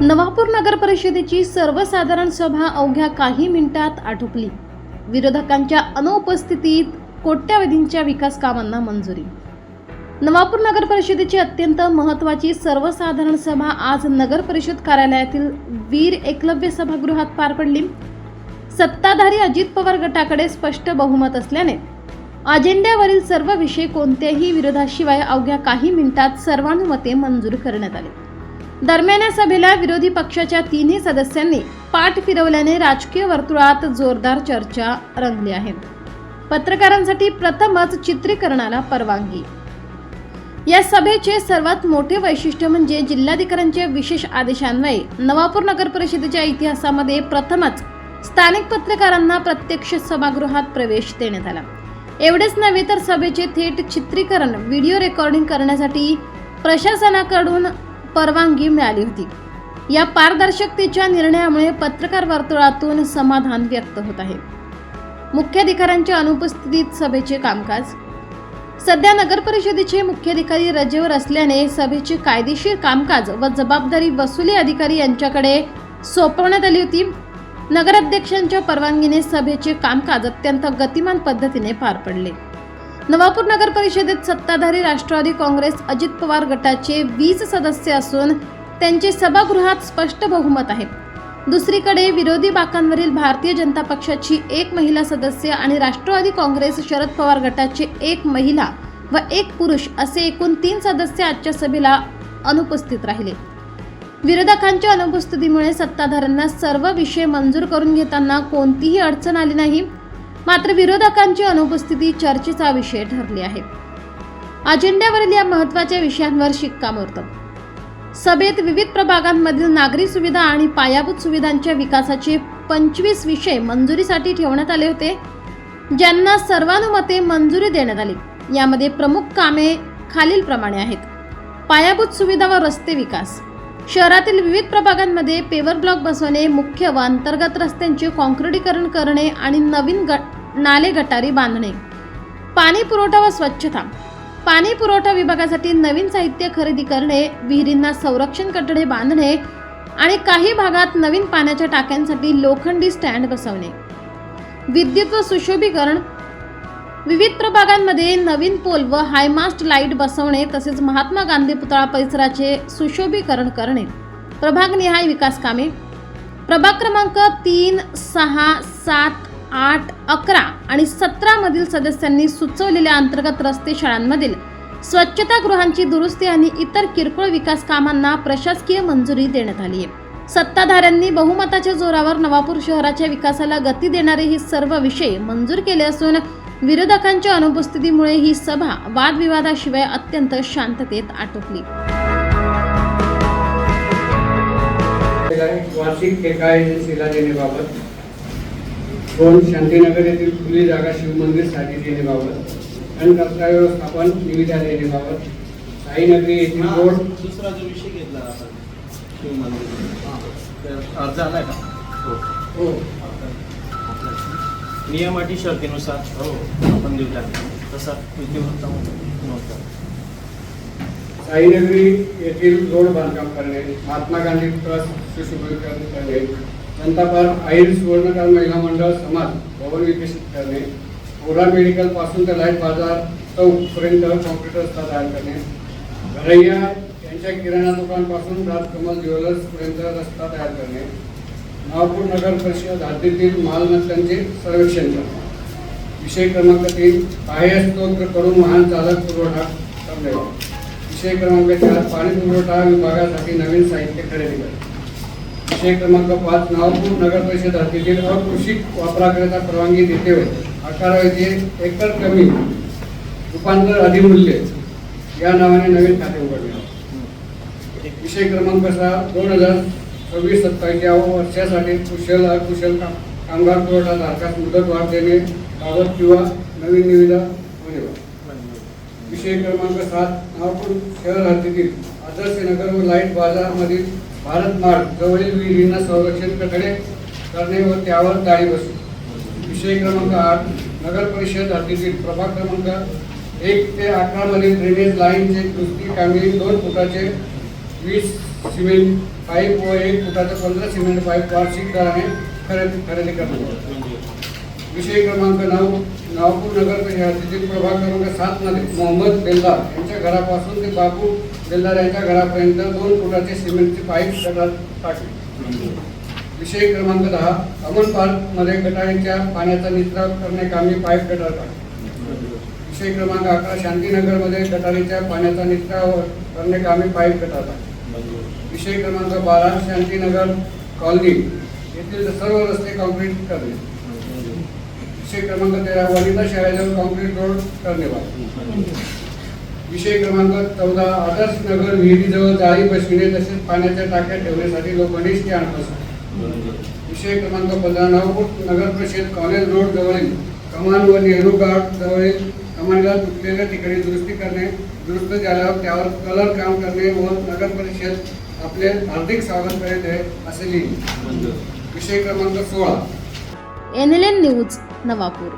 नवापूर नगर परिषदेची सर्वसाधारण सभा अवघ्या काही मिनिटात आटोपली। विरोधकांच्या अनुपस्थितीत कोट्यावधींच्या विकास कामांना मंजुरी। नवापूर नगर परिषदेची अत्यंत महत्त्वाची सर्वसाधारण सभा आज नगर परिषद कार्यालयातील वीर एकलव्य सभागृहात पार पडली। सत्ताधारी अजित पवार गटाकडे स्पष्ट बहुमत असल्याने अजेंड्यावरील सर्व विषय कोणत्याही विरोधाशिवाय अवघ्या काही मिनिटात सर्वानुमते मंजूर करण्यात आले। दरम्यान या सभेला विरोधी पक्षाच्या तिन्ही सदस्यांनी पाठ फिरवल्याने राजकीय वर्तुळात जोरदार चर्चा रंगली आहे। पत्रकारांसाठी प्रथमच चित्रीकरणाला परवानगी। या सभेचे सर्वात मोठे वैशिष्ट्य म्हणजे जिल्हाधिकाऱ्यांच्या विशेष आदेशान्वये नवापूर नगर परिषदेच्या इतिहासामध्ये प्रथमच स्थानिक पत्रकारांना प्रत्यक्ष सभागृहात प्रवेश देण्यात आला। एवढेच नव्हे तर सभेचे थेट चित्रीकरण व्हिडिओ रेकॉर्डिंग करण्यासाठी प्रशासनाकडून परवानगी मिळाली होती। या पारदर्शकतेच्या निर्णयामुळे पत्रकार वर्तुळातून समाधान व्यक्त होत आहे। मुख्याधिकाऱ्यांच्या अनुपस्थितीत सभेचे कामकाज। सध्या नगर परिषदेचे मुख्याधिकारी रजेवर असल्याने सभेचे कायदेशीर कामकाज व जबाबदारी वसुली अधिकारी यांच्याकडे सोपवण्यात आली होती। नगराध्यक्षांच्या परवानगीने सभेचे कामकाज अत्यंत गतिमान पद्धतीने पार पडले। नवापूर नगर परिषदेत सत्ताधारी राष्ट्रवादी काँग्रेस अजित पवार गटाचे 20 सदस्य असून त्यांचे सभागृहात स्पष्ट बहुमत आहे। दुसरीकडे विरोधी बाकांवरील भारतीय जनता पक्षाची 1 महिला सदस्य आणि राष्ट्रवादी काँग्रेस शरद पवार गटाचे 1 महिला व 1 पुरुष असे एकूण 3 सदस्य आजच्या सभेला अनुपस्थित राहिले। विरोधकांच्या अनुपस्थितीमुळे सत्ताधाऱ्यांना सर्व विषय मंजूर करून घेताना कोणतीही अडचण आली नाही। मात्र विरोधकांची अनुपस्थिती चर्चेचा विषय ठरली आहे। अजेंड्यावरील या महत्त्वाच्या विषयांवर शिक्कामोर्तब। सभेत विविध प्रभागांमधील नागरी सुविधा आणि पायाभूत सुविधांच्या विकासाचे 25 विषय मंजुरीसाठी ठेवण्यात आले होते, ज्यांना सर्वानुमते मंजुरी देण्यात आली। यामध्ये प्रमुख कामे खालीलप्रमाणे आहेत। पायाभूत सुविधा व रस्ते विकास। शहरातील विविध प्रभागांमध्ये पेवर ब्लॉक बसवणे, मुख्य व अंतर्गत रस्त्यांचे काँक्रिटीकरण करणे आणि नवीन नाले गटारी बांधणे। पाणी पुरवठा व स्वच्छता। पाणी पुरवठा विभागासाठी नवीन साहित्य खरेदी करणे, विहिरींना संरक्षण कठडे बांधणे आणि काही भागात नवीन पाण्याच्या टाक्यांसाठी लोखंडी स्टँड बसवणे। विद्युत व सुशोभीकरण। विविध प्रभागांमध्ये नवीन पोल व हायमास्ट लाईट बसवणे तसेच महात्मा गांधी पुतळा परिसराचे सुशोभीकरण करणे। प्रभागनिहाय विकास कामे। प्रभाग क्रमांक 3, 6, 7, 8, 11 आणि 17 मधील सदस्यांनी सुचवलेल्या अंतर्गत रस्ते, शाळांमधील स्वच्छतागृहांची दुरुस्ती आणि इतर किरकोळ विकास कामांना प्रशासकीय मंजुरी देण्यात आली आहे। सत्ताधाऱ्यांनी बहुमताच्या जोरावर नवापूर शहराच्या विकासाला गती देणारे हे सर्व विषय मंजूर केले असून विरोधकांच्या अनुपस्थितीमुळे ही सभा वादविवादाशिवाय अत्यंत शांततेत आटोपली। वार्षिक ठेका एजन्सीला देण्याबाबत, 2 शांतीनगर येथील खुली जागा शिवमंदिरसाठी देण्याबाबत, कर्तव्य व्यवस्थापन निविदा देण्याबाबत, साईनगरी येथील रोड दुसरा जो विषय घेतला आपण शिवमंदिर अर्ज आलाय का? हो, नियम अटी शर्तीनुसार आपण देऊ लागतो तसा नव्हता। साईनगरी येथील रोड बांधकाम करणे, महात्मा गांधी पुतळा सुशोभीकरण करणे, जनता पार्क आईर सुवर्णकाल महिला मंडळ समाज भवन विकसित करणे, ओला मेडिकल पासून ते लाईट बाजार चौक पर्यंत कॉन्क्रीट रस्ता तयार करणे, घरैया यांच्या किराणा दुकानपासून राजकमल ज्वेलर्स पर्यंत रस्ता तयार करणे, नवापूर नगर परिषद हद्दीतील मालमत्तांचे सर्वेक्षण करणे। विषय क्रमांक 3 बाह्य स्त्रोत करून वाहन चालक पुरवठा करणे। विषय क्रमांक 4 पाणी पुरवठा विभागासाठी नवीन साहित्य खरेदी करणे। विषय क्रमांक 5 नवापूर नगर परिषद हद्दीतील अकृषिक वापराकरिता परवानगी देते होय 11 येथे एकर कमी रूपांतर अधिमूल्य या नावाने नवीन खाते उघडणे। विषय क्रमांक 6 2026-27 या वर्षासाठी कुशल अकुशल कामगार पुरवठा धारकास मुदत वाढ देणे बाबत किंवा नवीन निविदा होणे। विषय क्रमांक 7 नवापूर शहर हद्दीतील आदर्श नगर व लाईट बाजारमधील भारत मार्ग जवळील विहिरींना संरक्षण कठडे करणे व त्यावर जाळी बसवणे। विषय क्रमांक 8 नगर परिषद हद्दीतील प्रभाग क्रमांक 1 ते 11 मधील ड्रेनेज लाईनचे दुरुस्ती कामे 2 फुटाचे 20 सिमेंट पाईप व 1 फुटाचा 15 सिमेंट पाईप वार्षिक दराने खरेदी करण्यात. विषय क्रमांक 9, नवापूर नगर परिषदेतील प्रभाग क्रमांक 7 मध्ये मोहम्मद बेलदार यांच्या घरापासून ते बापू बेलदार यांच्या घरापर्यंत 2 फुटाचे सिमेंटचे पाईप गटार टाकले. विषय क्रमांक 10, अमन पार्क मध्ये गटारीच्या पाण्याचा निचरा करण्याकामी पाईप गटार टाकले. विषय क्रमांक 11, शांतीनगर मध्ये गटारीच्या पाण्याचा निचरा करण्याकामी पाईप गटार टाकले. विषय क्रमांक 12, शांतीनगर कॉलनी येथील सर्व रस्ते कॉन्क्रीट करणे. विषय क्रमांक 13, वनिता शाळेजवळ कॉन्क्रीट रोड करणे. विषय क्रमांक 14, आदर्श नगर विहिरीजवळ जाळी बसविणे तसेच पाण्याच्या टाक्या ठेवण्यासाठी लोखंडी स्टँड बसवणे. विषय क्रमांक 15, नवापूर नगर परिषद कॉलेज रोड जवळील कमान व नेहरू घाट जवळील कमानीला तुटलेल्या ठिकाणी दुरुस्ती करणे. दुरुस्त झाल्यावर त्यावर कलर काम करणे व नगर परिषद आपले हार्दिक स्वागत करीत आहे असे लिहिले. विषय क्रमांक 16, NLN न्यूज नवापूर.